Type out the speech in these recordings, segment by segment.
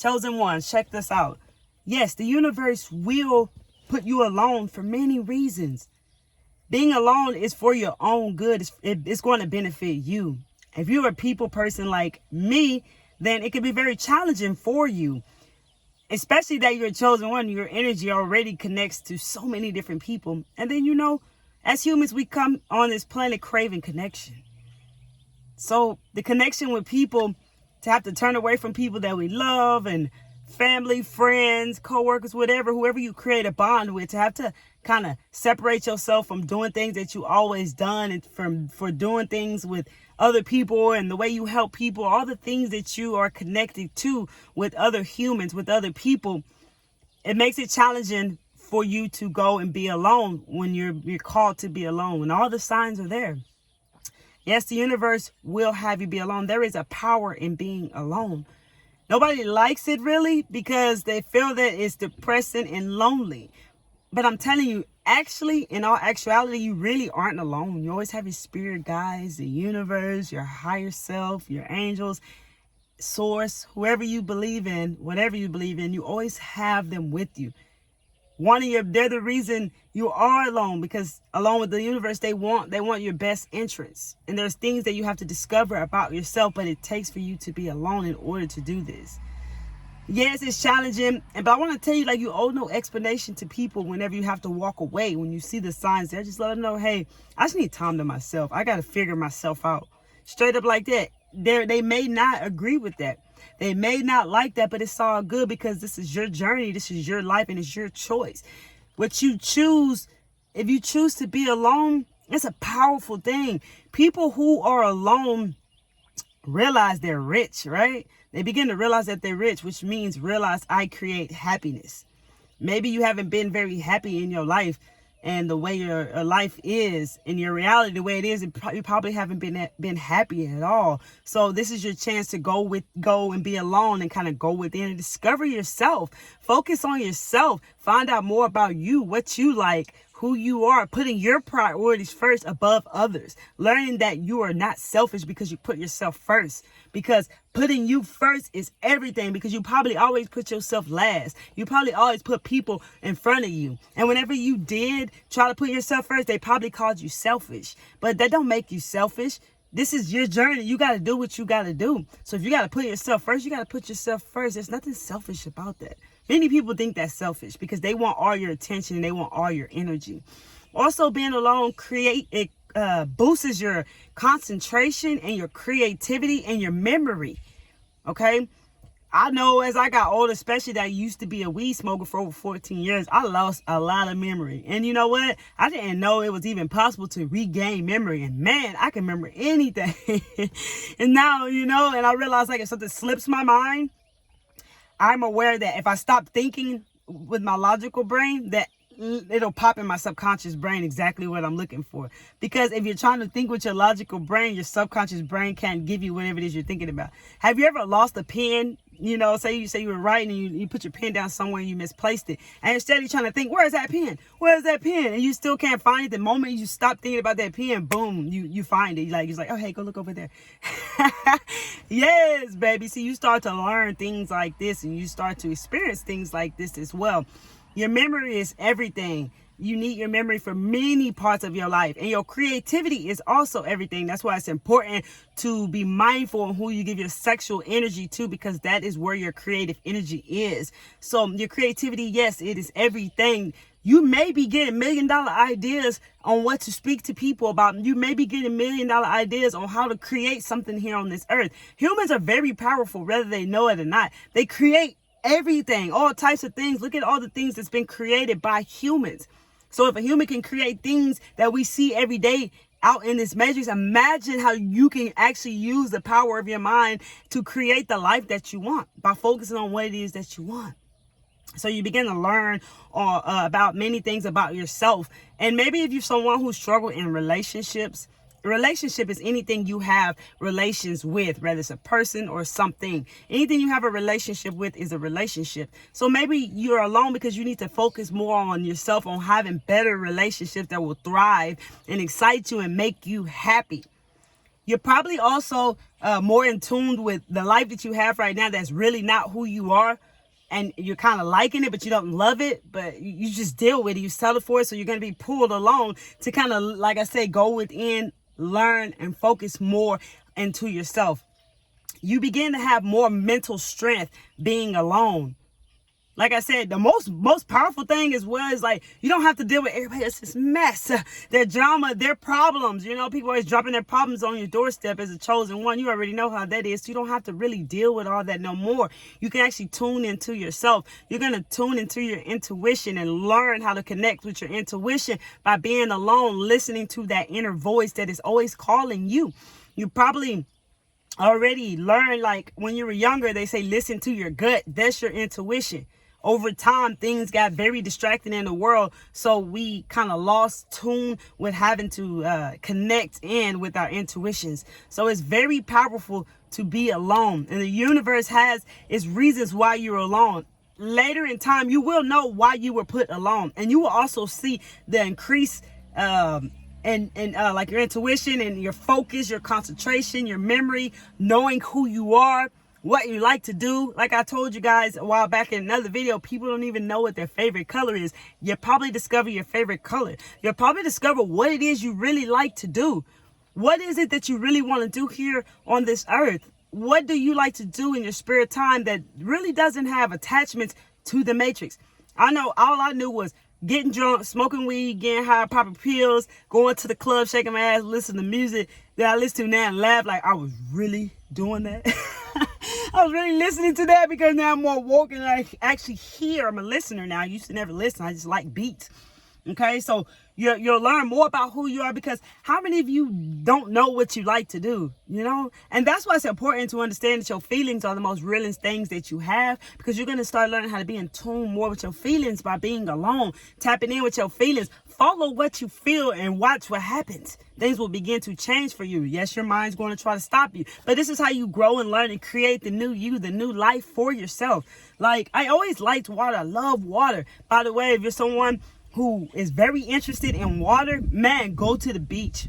Chosen ones, check this out. Yes, the universe will put you alone for many reasons. Being alone is for your own good. It's going to benefit you. If you're a people person like me, then it can be very challenging for you. Especially that you're a chosen one. Your energy already connects to so many different people. And then, as humans, we come on this planet craving connection. So the connection with people, to have to turn away from people that we love and family, friends, co-workers, whoever you create a bond with, to have to kind of separate yourself from doing things that you always done, and for doing things with other people and the way you help people, all the things that you are connected to with other humans, with other people, it makes it challenging for you to go and be alone when you're called to be alone, when all the signs are there. Yes, the universe will have you be alone. There is a power in being alone. Nobody likes it really because they feel that it's depressing and lonely. But I'm telling you, actually, in all actuality, you really aren't alone. You always have your spirit guides, the universe, your higher self, your angels, source, whoever you believe in, whatever you believe in, you always have them with you. They're the reason you are alone, because along with the universe, they want your best interests. And there's things that you have to discover about yourself, but it takes for you to be alone in order to do this. Yes, it's challenging, but I want to tell you, you owe no explanation to people whenever you have to walk away. When you see the signs there, just let them know, hey, I just need time to myself. I got to figure myself out. Straight up like that. They may not agree with that. They may not like that, but it's all good because this is your journey. This is your life, and it's your choice. What you choose, if you choose to be alone, it's a powerful thing. People who are alone realize they're rich, right? They begin to realize that they're rich, which means realize I create happiness. Maybe you haven't been very happy in your life, and the way your life is, and your reality, the way it is, you probably haven't been happy at all. So this is your chance to go and be alone and kind of go within and discover yourself. Focus on yourself. Find out more about you, what you like, who you are, putting your priorities first above others. Learning that you are not selfish because you put yourself first. Because putting you first is everything, because you probably always put yourself last. You probably always put people in front of you. And whenever you did try to put yourself first, they probably called you selfish. But that don't make you selfish. This is your journey. You got to do what you got to do. So if you got to put yourself first, you got to put yourself first. There's nothing selfish about that. Many people think that's selfish because they want all your attention and they want all your energy. Also, being alone boosts your concentration and your creativity and your memory. Okay? I know as I got older, especially that I used to be a weed smoker for over 14 years, I lost a lot of memory. And you know what? I didn't know it was even possible to regain memory. And man, I can remember anything. And now, and I realize if something slips my mind, I'm aware that if I stop thinking with my logical brain, that it'll pop in my subconscious brain exactly what I'm looking for. Because if you're trying to think with your logical brain, your subconscious brain can't give you whatever it is you're thinking about. Have you ever lost a pen? Say you were writing and you put your pen down somewhere and you misplaced it. And instead you're trying to think, where's that pen? Where's that pen? And you still can't find it. The moment you stop thinking about that pen, boom, you find it. It's like, oh, hey, go look over there. Yes, baby. See, you start to learn things like this and you start to experience things like this as well. Your memory is everything. You need your memory for many parts of your life. And your creativity is also everything. That's why it's important to be mindful of who you give your sexual energy to, because that is where your creative energy is. So your creativity, yes, it is everything. You may be getting $1 million ideas on what to speak to people about. You may be getting $1 million ideas on how to create something here on this earth. Humans are very powerful, whether they know it or not. They create everything, all types of things. Look at all the things that's been created by humans. So if a human can create things that we see every day out in this matrix, imagine how you can actually use the power of your mind to create the life that you want by focusing on what it is that you want. So you begin to learn about many things about yourself. And maybe if you're someone who struggles in relationships, a relationship is anything you have relations with, whether it's a person or something. Anything you have a relationship with is a relationship. So maybe you're alone because you need to focus more on yourself, on having better relationships that will thrive and excite you and make you happy. You're probably also more in tune with the life that you have right now that's really not who you are. And you're kind of liking it, but you don't love it, but you just deal with it. You settle for it. So you're going to be pulled along to kind of, like I said, go within, learn, and focus more into yourself. You begin to have more mental strength being alone. Like I said, the most powerful thing as well is like, you don't have to deal with everybody else's mess, their drama, their problems. You know, people always dropping their problems on your doorstep as a chosen one. You already know how that is. So you don't have to really deal with all that no more. You can actually tune into yourself. You're going to tune into your intuition and learn how to connect with your intuition by being alone, listening to that inner voice that is always calling you. You probably already learned, like when you were younger, they say, listen to your gut. That's your intuition. Over time, things got very distracting in the world, so we kind of lost tune with having to connect in with our intuitions. So it's very powerful to be alone, and the universe has its reasons why you're alone. Later in time, you will know why you were put alone, and you will also see the increase like your intuition and your focus, your concentration, your memory, knowing who you are, what you like to do. Like I told you guys a while back in another video, people don't even know what their favorite color is. You'll probably discover your favorite color. You'll probably discover what it is you really like to do. What is it that you really want to do here on this earth? What do you like to do in your spare time that really doesn't have attachments to the matrix? I know all I knew was getting drunk, smoking weed, getting high, popping pills, going to the club, shaking my ass, listening to music that I listen to now and laugh like I was really doing that. I was really listening to that because now I'm more woke and I actually hear. I'm a listener now. I used to never listen. I just like beats. Okay, so you'll learn more about who you are, because how many of you don't know what you like to do, you know? And that's why it's important to understand that your feelings are the most realest things that you have, because you're going to start learning how to be in tune more with your feelings by being alone, tapping in with your feelings. Follow what you feel and watch what happens. Things will begin to change for you. Yes, your mind's going to try to stop you, but this is how you grow and learn and create the new you, the new life for yourself. Like, I always liked water. I love water. By the way, if you're someone who is very interested in water, man, go to the beach.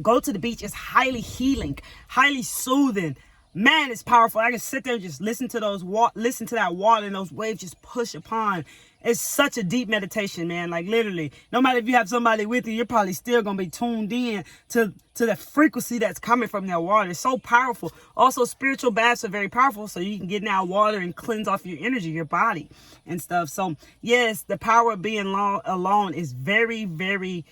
Go to the beach. It's highly healing, highly soothing. Man, it's powerful. I can sit there and just listen to that water and those waves just push upon. It's such a deep meditation, man. Like literally, no matter if you have somebody with you, you're probably still going to be tuned in to the frequency that's coming from that water. It's so powerful. Also, spiritual baths are very powerful. So you can get in that water and cleanse off your energy, your body and stuff. So yes, the power of being alone is very, very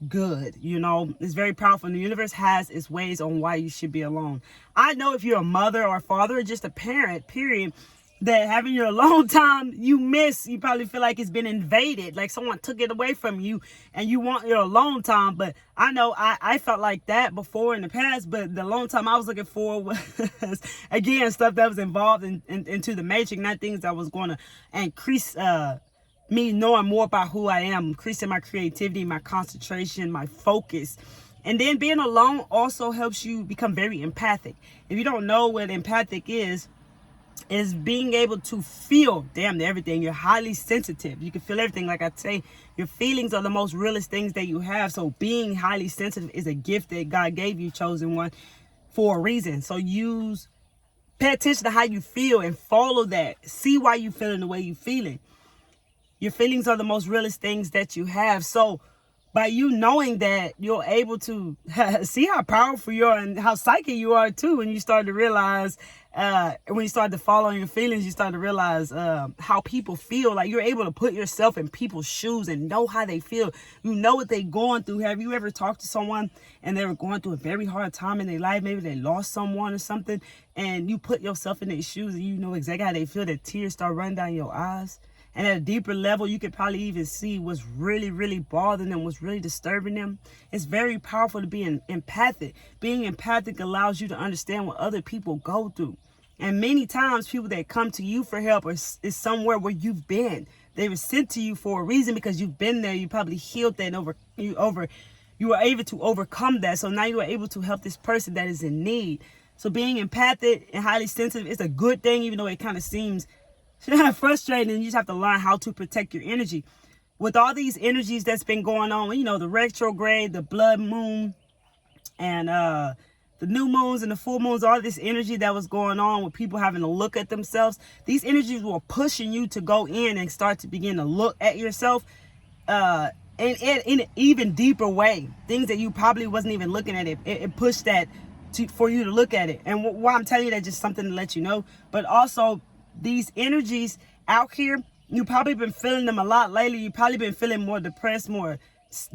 good. You know, it's very powerful. And the universe has its ways on why you should be alone. I know if you're a mother or a father or just a parent, period, that having your alone time you probably feel like it's been invaded, like someone took it away from you and you want your alone time. But I know I felt like that before in the past, but the alone time I was looking for was again stuff that was involved into the matrix, not things that was going to increase me knowing more about who I am, increasing my creativity, my concentration, my focus. And then being alone also helps you become very empathic. If you don't know what empathic is being able to feel damn near everything. You're highly sensitive. You can feel everything. Like I say, your feelings are the most realest things that you have. So being highly sensitive is a gift that God gave you, chosen one, for a reason. So pay attention to how you feel and follow that. See why you feeling the way you feeling. Your feelings are the most realest things that you have. So by you knowing that, you're able to see how powerful you are and how psychic you are too. When you start to realize, when you start to follow your feelings, you start to realize how people feel. Like you're able to put yourself in people's shoes and know how they feel. You know what they're going through. Have you ever talked to someone and they were going through a very hard time in their life? Maybe they lost someone or something, and you put yourself in their shoes and you know exactly how they feel. That tears start running down your eyes. And at a deeper level, you could probably even see what's really, really bothering them, what's really disturbing them. It's very powerful to be empathic. Being empathic allows you to understand what other people go through. And many times, people that come to you for help is somewhere where you've been. They were sent to you for a reason because you've been there. You probably healed that and you were able to overcome that. So now you are able to help this person that is in need. So being empathic and highly sensitive is a good thing, even though it kind of seems frustrating. You just have to learn how to protect your energy. With all these energies that's been going on, you know, the retrograde, the blood moon, and the new moons and the full moons, all this energy that was going on with people having to look at themselves, these energies were pushing you to go in and start to begin to look at yourself in an even deeper way. Things that you probably wasn't even looking at. It pushed that for you to look at it. And why I'm telling you that, just something to let you know. But also, these energies out here, you probably been feeling them a lot lately. You probably been feeling more depressed, more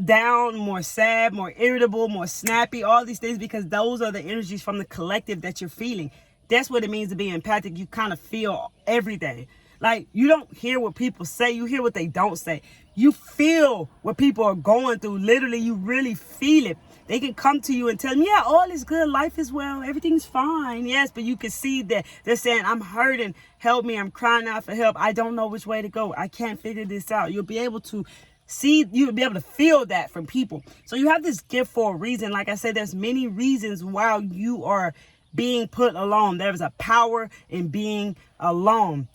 down, more sad, more irritable, more snappy, all these things, because those are the energies from the collective that you're feeling. That's what it means to be empathic. You kind of feel everything. Like, you don't hear what people say, you hear what they don't say. You feel what people are going through. Literally, you really feel it. They can come to you and tell them, yeah, all is good, life is well, everything's fine. Yes, but you can see that they're saying, I'm hurting, help me, I'm crying out for help, I don't know which way to go, I can't figure this out. You'll be able to see, you'll be able to feel that from people. So you have this gift for a reason. Like I said, there's many reasons why you are being put alone. There's a power in being alone.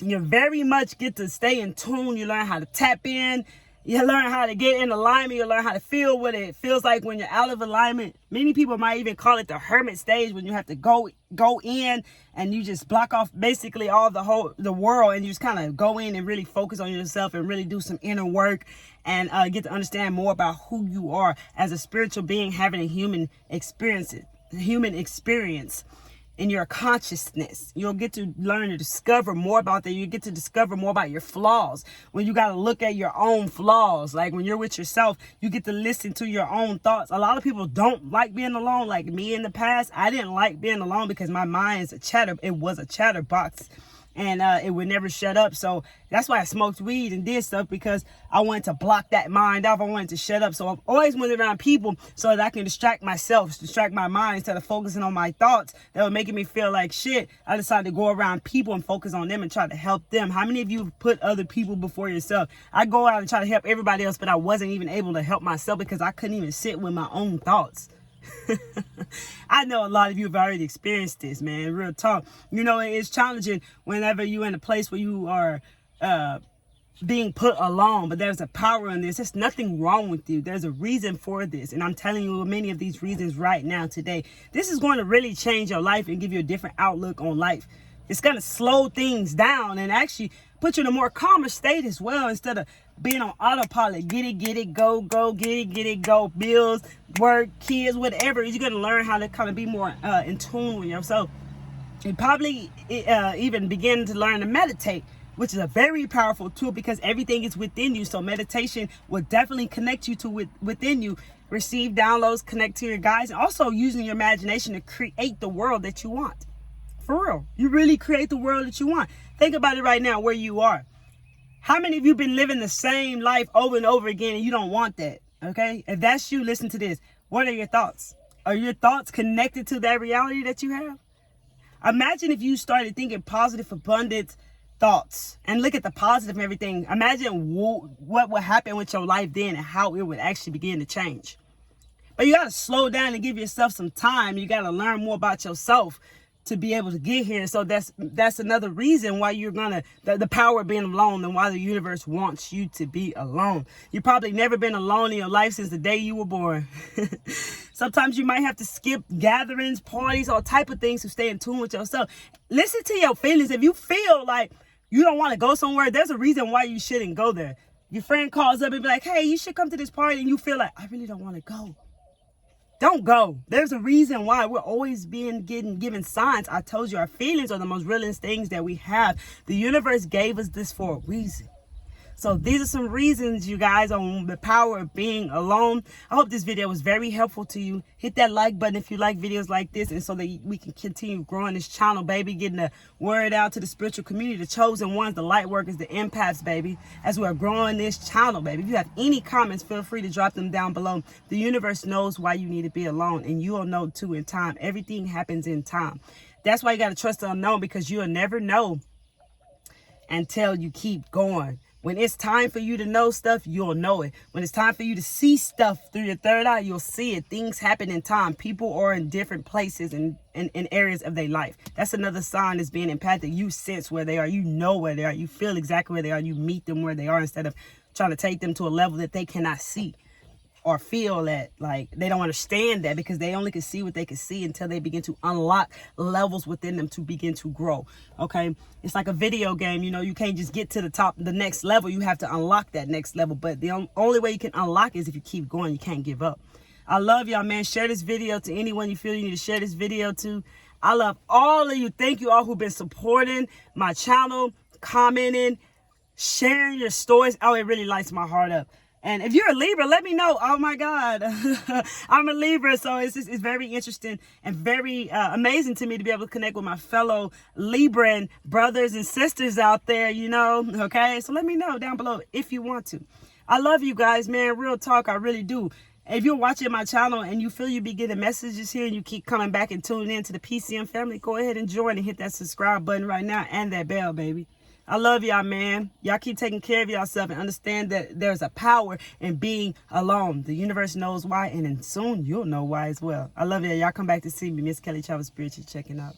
You very much get to stay in tune. You learn how to tap in. You learn how to get in alignment. You learn how to feel what it feels like when you're out of alignment. Many people might even call it the hermit stage, when you have to go in and you just block off basically all the world, and you just kind of go in and really focus on yourself and really do some inner work and get to understand more about who you are as a spiritual being having a human experience in your consciousness. You'll get to learn to discover more about that. You get to discover more about your flaws. When you got to look at your own flaws, like when you're with yourself, you get to listen to your own thoughts. A lot of people don't like being alone. Like me in the past, I didn't like being alone because my mind's it was a chatterbox. And it would never shut up. So that's why I smoked weed and did stuff, because I wanted to block that mind off. I wanted to shut up. So I've always went around people so that I can distract myself, distract my mind, instead of focusing on my thoughts that were making me feel like shit. I decided to go around people and focus on them and try to help them. How many of you have put other people before yourself? I go out and try to help everybody else, but I wasn't even able to help myself because I couldn't even sit with my own thoughts. I know a lot of you have already experienced this, man. Real talk. You know, it's challenging whenever you're in a place where you are being put alone, but there's a power in this. There's nothing wrong with you. There's a reason for this, and I'm telling you many of these reasons right now today. This is going to really change your life and give you a different outlook on life. It's going to slow things down and actually put you in a more calmer state as well, instead of being on autopilot. Get it, go, get it, go. Bills, work, kids, whatever. You're going to learn how to kind of be more in tune with yourself. You probably even begin to learn to meditate, which is a very powerful tool because everything is within you. So meditation will definitely connect you to within you. Receive downloads, connect to your guides, and also using your imagination to create the world that you want. For real. You really create the world that you want. Think about it right now, where you are. How many of you been living the same life over and over again and you don't want that? Okay? If that's you, listen to this. What are your thoughts? Are your thoughts connected to that reality that you have? Imagine if you started thinking positive, abundant thoughts and look at the positive and everything. Imagine what would happen with your life then and how it would actually begin to change. But you got to slow down and give yourself some time. You got to learn more about yourself to be able to get here. So that's another reason why you're gonna the power of being alone, and why the universe wants you to be alone. You've probably never been alone in your life since the day you were born. Sometimes you might have to skip gatherings, parties, all type of things to stay in tune with yourself. Listen to your feelings. If you feel like you don't want to go somewhere, there's a reason why you shouldn't go there. Your friend calls up and be like, hey, you should come to this party, and you feel like, I really don't want to go. Don't go. There's a reason why we're always given signs. I told you, our feelings are the most realest things that we have. The universe gave us this for a reason. So these are some reasons, you guys, on the power of being alone. I hope this video was very helpful to you. Hit that like button if you like videos like this, and so that we can continue growing this channel, baby, getting the word out to the spiritual community, the chosen ones, the light workers, the empaths, baby, as we're growing this channel, baby. If you have any comments, feel free to drop them down below. The universe knows why you need to be alone, and you'll know too in time. Everything happens in time. That's why you got to trust the unknown, because you'll never know until you keep going. When it's time for you to know stuff, you'll know it. When it's time for you to see stuff through your third eye, you'll see it. Things happen in time. People are in different places and in areas of their life. That's another sign is being empathic. You sense where they are. You know where they are. You feel exactly where they are. You meet them where they are instead of trying to take them to a level that they cannot see. or feel that like they don't understand that, because they only can see what they can see until they begin to unlock levels within them to begin to grow. Okay, it's like a video game. You can't just get to the next level. You have to unlock that next level, but the only way you can unlock is if you keep going. You can't give up. I love y'all, man. Share this video to anyone you feel you need to share this video to. I love all of you. Thank you all who've been supporting my channel, commenting, sharing your stories. Oh, it really lights my heart up. And if you're a Libra, let me know. Oh my God, I'm a Libra, so it's very interesting and very amazing to me to be able to connect with my fellow Libran brothers and sisters out there. Okay. So let me know down below if you want to. I love you guys, man. Real talk, I really do. If you're watching my channel and you feel you be getting messages here and you keep coming back and tuning in to the PCM family, go ahead and join and hit that subscribe button right now and that bell, baby. I love y'all, man. Y'all keep taking care of yourself and understand that there's a power in being alone. The universe knows why, and then soon you'll know why as well. I love y'all. Y'all come back to see me. Miss Kelly Chavez Spiritual checking out.